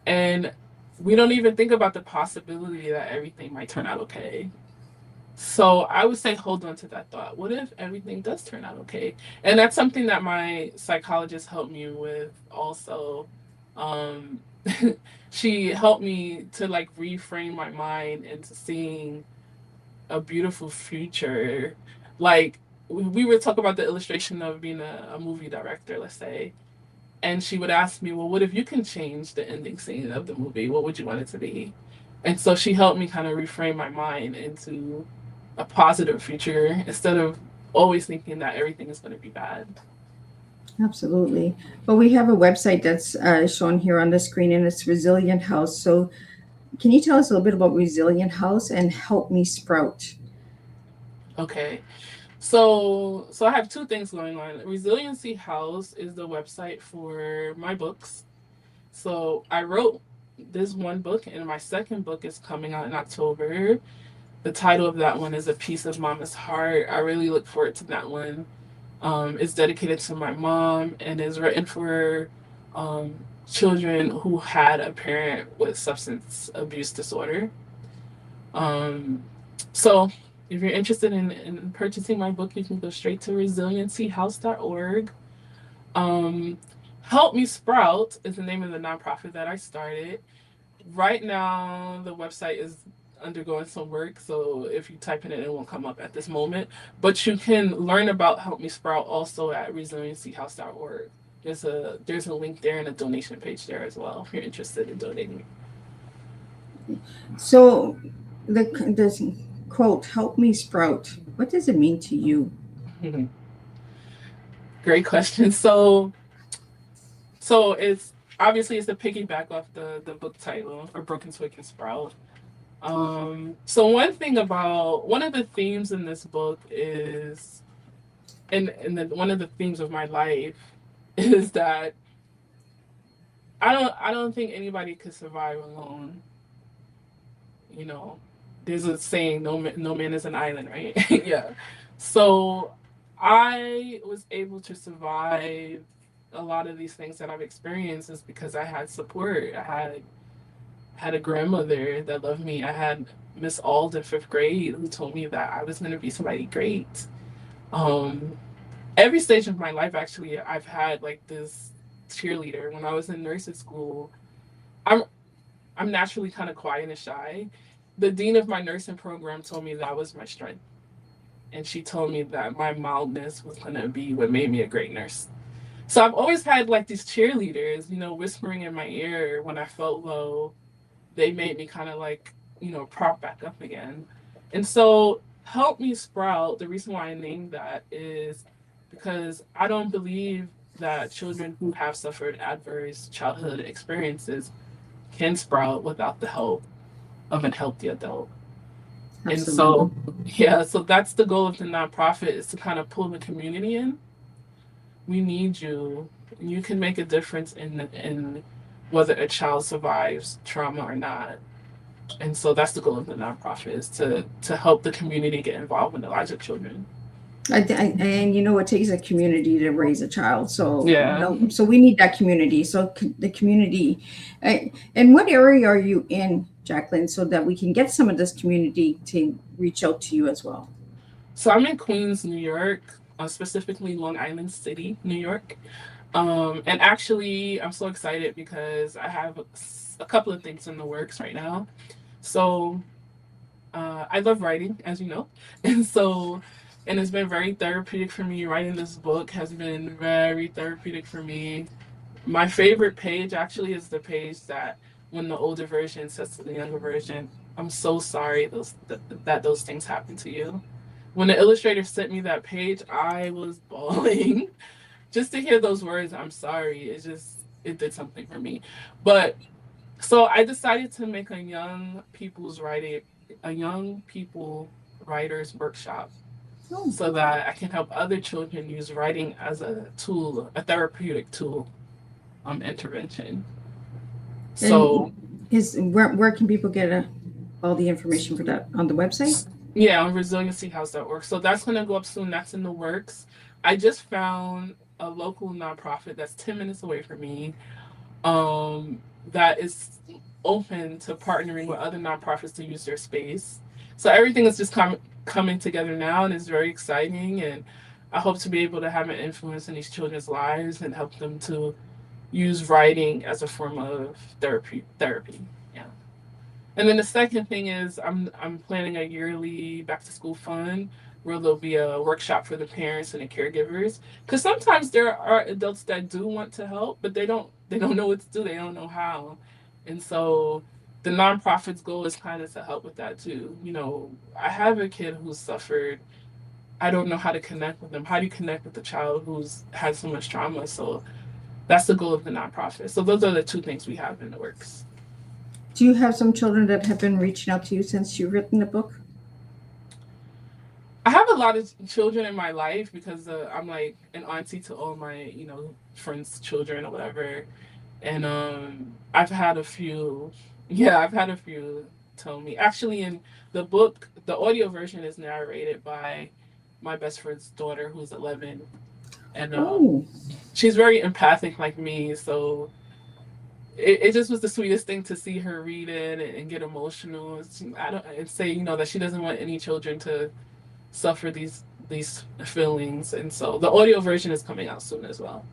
And we don't even think about the possibility that everything might turn out okay. So I would say hold on to that thought. What if everything does turn out okay? And that's something that my psychologist helped me with also. Um, she helped me to like reframe my mind into seeing a beautiful future. Like we would talk about the illustration of being a movie director, let's say. And she would ask me, well, what if you can change the ending scene of the movie? What would you want it to be? And so she helped me kind of reframe my mind into a positive future instead of always thinking that everything is going to be bad. Absolutely. Well, we have a website that's shown here on the screen, and it's Resilient House. So can you tell us a little bit about Resilient House and Help Me Sprout? Okay. So I have two things going on. Resiliency House is the website for my books. So I wrote this one book, and my second book is coming out in October. The title of that one is A Piece of Mama's Heart. I really look forward to that one. It's dedicated to my mom and is written for children who had a parent with substance abuse disorder. So if you're interested in purchasing my book, you can go straight to resiliencyhouse.org. Help Me Sprout is the name of the nonprofit that I started. Right now, the website is undergoing some work, so if you type in it won't come up at this moment. But you can learn about Help Me Sprout also at resiliencyhouse.org. There's a link there and a donation page there as well if you're interested in donating. So this quote, "Help me sprout," what does it mean to you? Great question. So it's obviously it's a piggyback off the book title, or Broken Twig Can Sprout. So one of the themes in this book is, and one of the themes of my life is that I don't think anybody could survive alone. There's a saying, no man is an island, right? Yeah. So I was able to survive a lot of these things that I've experienced is because I had support. I had a grandmother that loved me. I had Miss Ald in 5th grade who told me that I was going to be somebody great. Um, every stage of my life, actually, I've had like this cheerleader. When I was in nursing school, I'm I'm naturally kind of quiet and shy. The dean of my nursing program told me that was my strength, and she told me that my mildness was going to be what made me a great nurse. So I've always had like these cheerleaders, whispering in my ear when I felt low. They made me kind of like, prop back up again. And so Help Me Sprout, the reason why I named that is because I don't believe that children who have suffered adverse childhood experiences can sprout without the help of a healthy adult. And Absolutely. so, yeah, so that's the goal of the nonprofit, is to kind of pull the community in. We need you. You can make a difference in whether a child survives trauma or not. And so that's the goal of the nonprofit, is to help the community get involved in the lives of children. And it takes a community to raise a child. So Yeah. so we need that community. So the community. And what area are you in, Jacqueline, so that we can get some of this community to reach out to you as well? So I'm in Queens, New York, specifically Long Island City, New York. And actually, I'm so excited because I have a couple of things in the works right now. So I love writing, as you know. And it's been very therapeutic for me. Writing this book has been very therapeutic for me. My favorite page actually is the page that when the older version says to the younger version, "I'm so sorry that those things happened to you." When the illustrator sent me that page, I was bawling. Just to hear those words, "I'm sorry," it did something for me. But so I decided to make a young people writers workshop, Oh, so that I can help other children use writing as a tool, a therapeutic tool, intervention. So where can people get all the information for that on the website? yeah, on resiliencyhouse.org. So that's going to go up soon. That's in the works. I just found a local nonprofit that's 10 minutes away from me, that is open to partnering with other nonprofits to use their space. So everything is just coming together now, and it's very exciting. And I hope to be able to have an influence in these children's lives and help them to use writing as a form of therapy. Yeah. And then the second thing is I'm planning a yearly back to school fund where there'll be a workshop for the parents and the caregivers. Because sometimes there are adults that do want to help, but they don't know what to do. They don't know how. And so the nonprofit's goal is kind of to help with that too. I have a kid who's suffered. I don't know how to connect with them. How do you connect with a child who's had so much trauma? So that's the goal of the nonprofit. So those are the two things we have in the works. Do you have some children that have been reaching out to you since you've written the book? I have a lot of children in my life because I'm like an auntie to all my, friends' children or whatever. And I've had a few, yeah, I've had a few tell me. Actually, in the book, the audio version is narrated by my best friend's daughter, who's 11. And she's very empathic like me. So it just was the sweetest thing to see her read it and get emotional. And say, that she doesn't want any children to suffer these feelings. And so the audio version is coming out soon as well.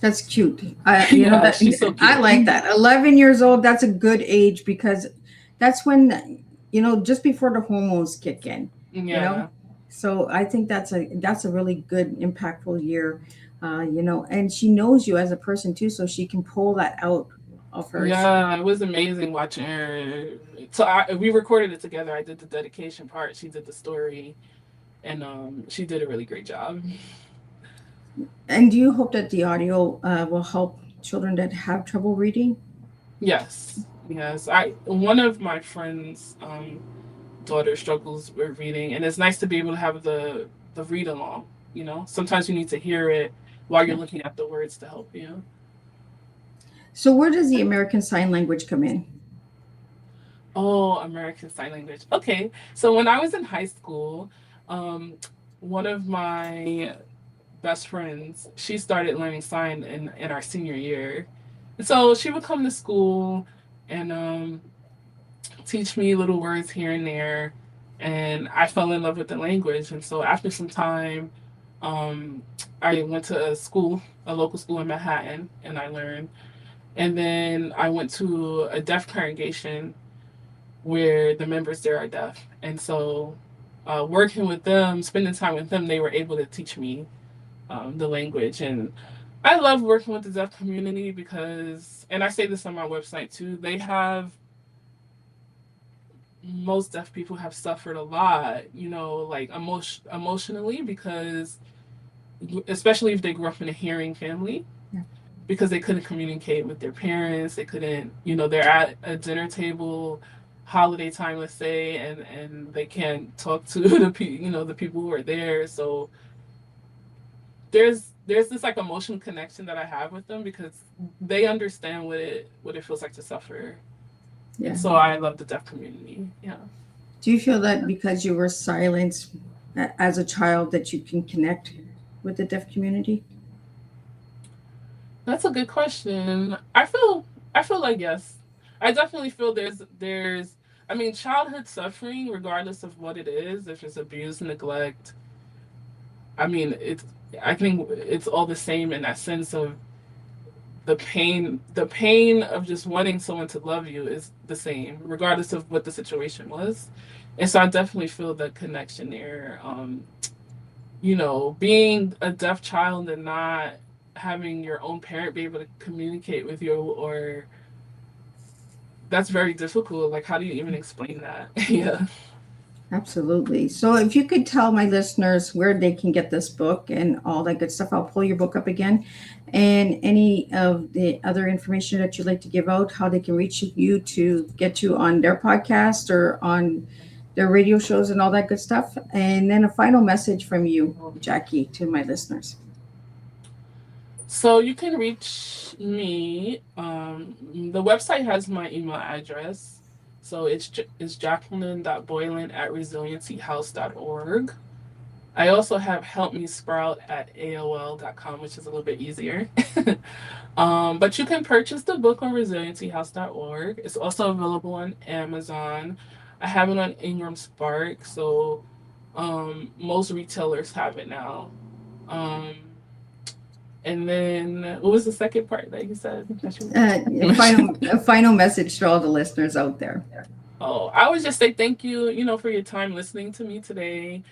That's cute. She's so cute. I like that. 11 years old, that's a good age because that's when, just before the hormones kick in. Yeah. So I think that's a really good, impactful year, and she knows you as a person too, so she can pull that out of her. Yeah, it was amazing watching her. So we recorded it together. I did the dedication part. She did the story, and she did a really great job. And do you hope that the audio will help children that have trouble reading? Yes. One of my friends' daughter struggles with reading, and it's nice to be able to have the read along. Sometimes you need to hear it while you're looking at the words to help you. So where does the American Sign Language come in? Oh, American Sign Language. Okay. So when I was in high school, one of my best friends, she started learning sign in our senior year. And so she would come to school and teach me little words here and there. And I fell in love with the language. And so after some time, um, I went to a local school in Manhattan, and I learned. And then I went to a deaf congregation where the members there are deaf. And so working with them, spending time with them, they were able to teach me the language. And I love working with the deaf community because, and I say this on my website too, most deaf people have suffered a lot, like emotionally, because especially if they grew up in a hearing family, Yeah. because they couldn't communicate with their parents, they couldn't, they're at a dinner table, holiday time, let's say, and they can't talk to the people who are there. So there's this like emotional connection that I have with them because they understand what it feels like to suffer. Yeah. So I love the deaf community. Yeah. Do you feel that because you were silenced as a child that you can connect with the deaf community? That's a good question. I feel like yes. I definitely feel there's I mean, childhood suffering, regardless of what it is, if it's abuse, neglect, I mean, I think it's all the same in that sense of the pain of just wanting someone to love you is the same, regardless of what the situation was. And so I definitely feel the connection there. Being a deaf child and not having your own parent be able to communicate with you, or that's very difficult. Like, how do you even explain that? Yeah. Absolutely. So if you could tell my listeners where they can get this book and all that good stuff, I'll pull your book up again. And any of the other information that you'd like to give out, how they can reach you to get you on their podcast or on their radio shows and all that good stuff. And then a final message from you, Jackie, to my listeners. So you can reach me. The website has my email address. So it's jacqueline.boylan@resiliencyhouse.org. I also have helpmesprout@aol.com, which is a little bit easier. But you can purchase the book on resiliencyhouse.org. It's also available on Amazon. I have it on Ingram Spark, so most retailers have it now. And then, what was the second part that you said? A final message to all the listeners out there. Oh, I would just say thank you, for your time listening to me today.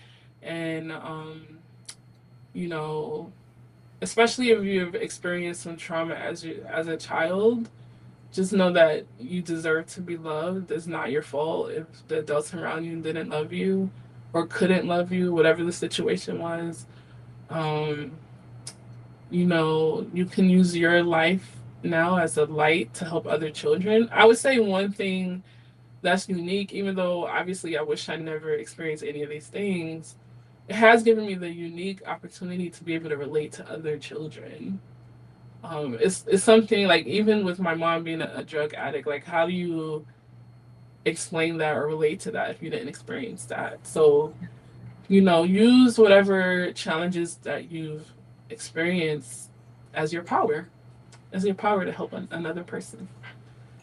And, especially if you've experienced some trauma as a child, just know that you deserve to be loved. It's not your fault if the adults around you didn't love you or couldn't love you, whatever the situation was. You can use your life now as a light to help other children. I would say one thing that's unique, even though obviously I wish I never experienced any of these things, it has given me the unique opportunity to be able to relate to other children. It's something like, even with my mom being a drug addict, like, how do you explain that or relate to that if you didn't experience that? So, use whatever challenges that you've experienced as your power to help another person.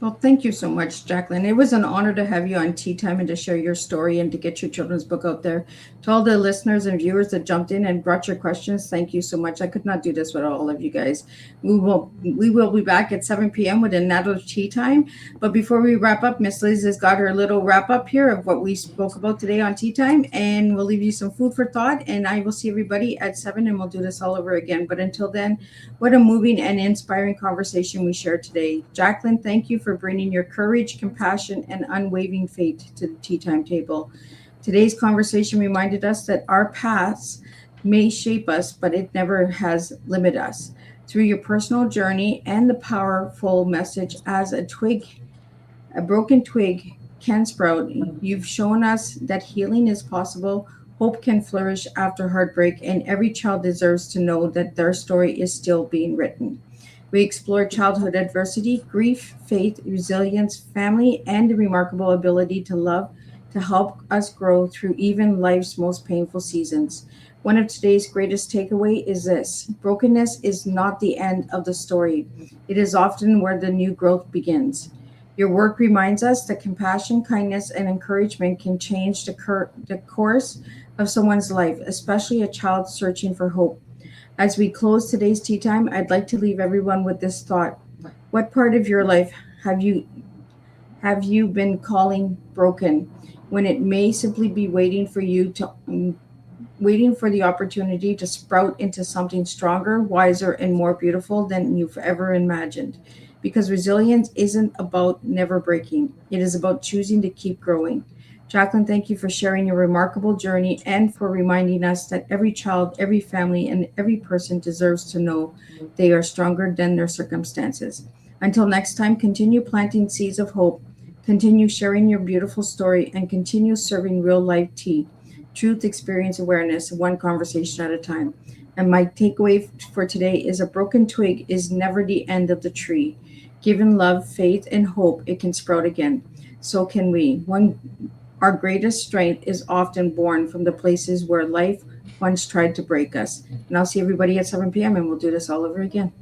Well, thank you so much, Jacqueline. It was an honor to have you on Teatime and to share your story and to get your children's book out there. To all the listeners and viewers that jumped in and brought your questions, thank you so much. I could not do this without all of you guys. We will be back at 7 p.m. with another Teatime. But before we wrap up, Miss Liz has got her little wrap up here of what we spoke about today on Teatime, and we'll leave you some food for thought. And I will see everybody at 7, and we'll do this all over again. But until then, what a moving and inspiring conversation we shared today. Jacqueline, thank you for bringing your courage, compassion, and unwavering faith to the Teatime table. Today's conversation reminded us that our paths may shape us, but it never has limited us. Through your personal journey and the powerful message as a broken twig can sprout, you've shown us that healing is possible, hope can flourish after heartbreak, and every child deserves to know that their story is still being written. We explored childhood adversity, grief, faith, resilience, family, and the remarkable ability to love to help us grow through even life's most painful seasons. One of today's greatest takeaway is this: brokenness is not the end of the story. It is often where the new growth begins. Your work reminds us that compassion, kindness, and encouragement can change the course of someone's life, especially a child searching for hope. As we close today's tea time, I'd like to leave everyone with this thought. What part of your life have you been calling broken when it may simply be waiting for the opportunity to sprout into something stronger, wiser, and more beautiful than you've ever imagined? Because resilience isn't about never breaking, it is about choosing to keep growing. Jacqueline, thank you for sharing your remarkable journey and for reminding us that every child, every family, and every person deserves to know they are stronger than their circumstances. Until next time, continue planting seeds of hope, continue sharing your beautiful story, and continue serving real life tea, truth, experience, awareness, one conversation at a time. And my takeaway for today is a broken twig is never the end of the tree. Given love, faith, and hope, it can sprout again. So can we. Our greatest strength is often born from the places where life once tried to break us. And I'll see everybody at 7 p.m. and we'll do this all over again.